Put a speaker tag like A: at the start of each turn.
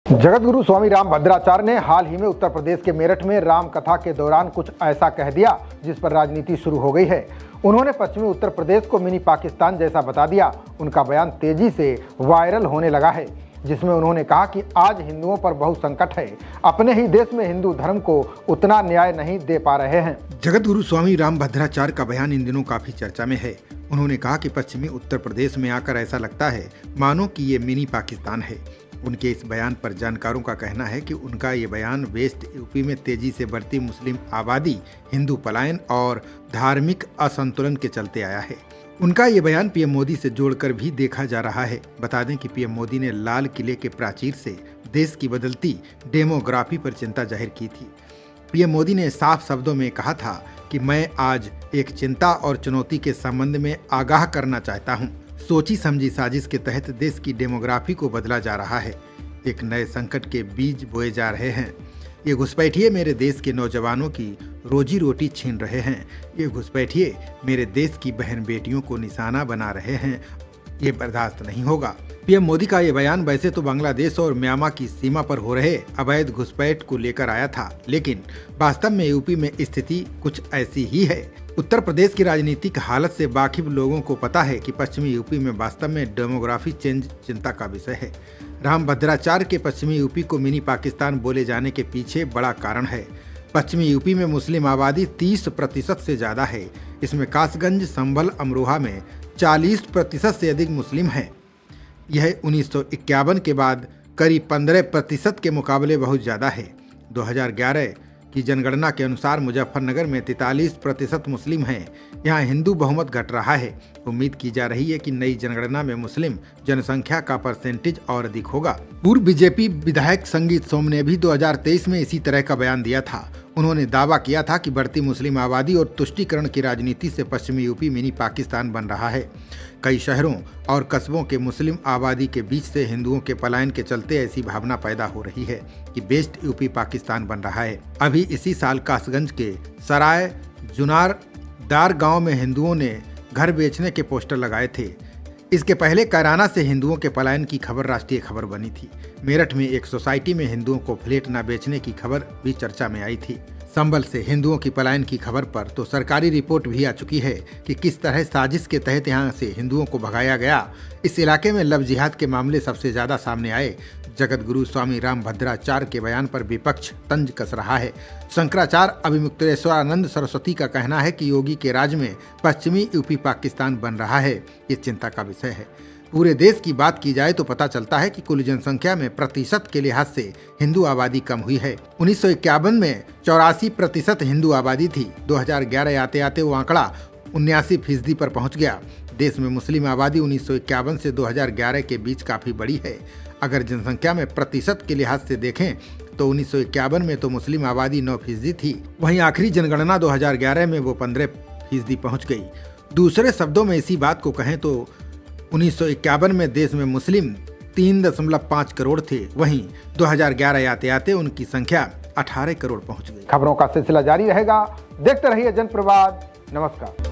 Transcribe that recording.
A: जगत गुरु स्वामी राम भद्राचार्य ने हाल ही में उत्तर प्रदेश के मेरठ में राम कथा के दौरान कुछ ऐसा कह दिया जिस पर राजनीति शुरू हो गई है। उन्होंने पश्चिमी उत्तर प्रदेश को मिनी पाकिस्तान जैसा बता दिया। उनका बयान तेजी से वायरल होने लगा है, जिसमें उन्होंने कहा कि आज हिंदुओं पर बहुत संकट है, अपने ही देश में हिंदू धर्म को उतना न्याय नहीं दे पा रहे हैं।
B: जगत गुरु स्वामी राम भद्राचार्य का बयान इन दिनों काफी चर्चा में है। उन्होंने कहा कि पश्चिमी उत्तर प्रदेश में आकर ऐसा लगता है मानो कि ये मिनी पाकिस्तान है। उनके इस बयान पर जानकारों का कहना है कि उनका ये बयान वेस्ट यूपी में तेजी से बढ़ती मुस्लिम आबादी, हिंदू पलायन और धार्मिक असंतुलन के चलते आया है। उनका ये बयान पीएम मोदी से जोड़कर भी देखा जा रहा है। बता दें कि पीएम मोदी ने लाल किले के प्राचीर से देश की बदलती डेमोग्राफी पर चिंता जाहिर की थी। पीएम मोदी ने साफ शब्दों में कहा था कि मैं आज एक चिंता और चुनौती के संबंध में आगाह करना चाहता हूं। सोची समझी साजिश के तहत देश की डेमोग्राफी को बदला जा रहा है। एक नए संकट के बीज बोए जा रहे हैं। ये घुसपैठिए मेरे देश के नौजवानों की रोजी रोटी छीन रहे हैं। ये घुसपैठिए मेरे देश की बहन बेटियों को निशाना बना रहे हैं। ये बर्दाश्त नहीं होगा। पीएम मोदी का ये बयान वैसे तो बांग्लादेश और म्यांमार की सीमा पर हो रहे अवैध घुसपैठ को लेकर आया था, लेकिन वास्तव में यूपी में स्थिति कुछ ऐसी ही है। उत्तर प्रदेश की राजनीतिक हालत से वाकिफ लोगों को पता है कि पश्चिमी यूपी में वास्तव में डेमोग्राफी चेंज चिंता का विषय है। राम भद्राचार्य के पश्चिमी यूपी को मिनी पाकिस्तान बोले जाने के पीछे बड़ा कारण है। पश्चिमी यूपी में मुस्लिम आबादी 30% से ज़्यादा है। इसमें कासगंज, संभल, अमरोहा में 40% से अधिक मुस्लिम हैं। यह 1951 के बाद करीब 15% के मुकाबले बहुत ज़्यादा है। 2011 की जनगणना के अनुसार मुजफ्फरनगर में 43% मुस्लिम हैं। यहाँ हिंदू बहुमत घट रहा है। उम्मीद की जा रही है कि नई जनगणना में मुस्लिम जनसंख्या का परसेंटेज और अधिक होगा। पूर्व बीजेपी विधायक संगीत सोम ने भी 2023 में इसी तरह का बयान दिया था। उन्होंने दावा किया था कि बढ़ती मुस्लिम आबादी और तुष्टीकरण की राजनीति से पश्चिमी यूपी मिनी पाकिस्तान बन रहा है। कई शहरों और कस्बों के मुस्लिम आबादी के बीच से हिंदुओं के पलायन के चलते ऐसी भावना पैदा हो रही है कि वेस्ट यूपी पाकिस्तान बन रहा है। अभी इसी साल कासगंज के सराय जुनारदार गांव में हिंदुओं ने घर बेचने के पोस्टर लगाए थे। इसके पहले कैराना से हिंदुओं के पलायन की खबर राष्ट्रीय खबर बनी थी। मेरठ में एक सोसाइटी में हिंदुओं को फ्लैट न बेचने की खबर भी चर्चा में आई थी। संभल से हिंदुओं की पलायन की खबर पर तो सरकारी रिपोर्ट भी आ चुकी है कि किस तरह साजिश के तहत यहां से हिंदुओं को भगाया गया। इस इलाके में लव जिहाद के मामले सबसे ज्यादा सामने आए। जगत गुरु स्वामी राम भद्राचार्य के बयान पर विपक्ष तंज कस रहा है। शंकराचार्य अभिमुक्तेश्वरानंद सरस्वती का कहना है कि योगी के राज में पश्चिमी यूपी पाकिस्तान बन रहा है। ये चिंता का विषय है। पूरे देश की बात की जाए तो पता चलता है कि कुल जनसंख्या में प्रतिशत के लिहाज से हिंदू आबादी कम हुई है। 1951 में 84% हिंदू आबादी थी। 2011 आते आते वो आंकड़ा 79% पर पहुंच गया। देश में मुस्लिम आबादी 1951 से 2011 के बीच काफी बड़ी है। अगर जनसंख्या में प्रतिशत के लिहाज से देखें तो 1951 में तो मुस्लिम आबादी 9% थी। वहीं आखिरी जनगणना 2011 में वो 15% पहुंच गई। दूसरे शब्दों में इसी बात को कहें तो 1951 में देश में मुस्लिम 3.5 करोड़ थे। वहीं 2011 आते आते उनकी संख्या 18 करोड़ पहुंच गई।
A: खबरों का सिलसिला जारी रहेगा। देखते रहिए जनप्रवाद। नमस्कार।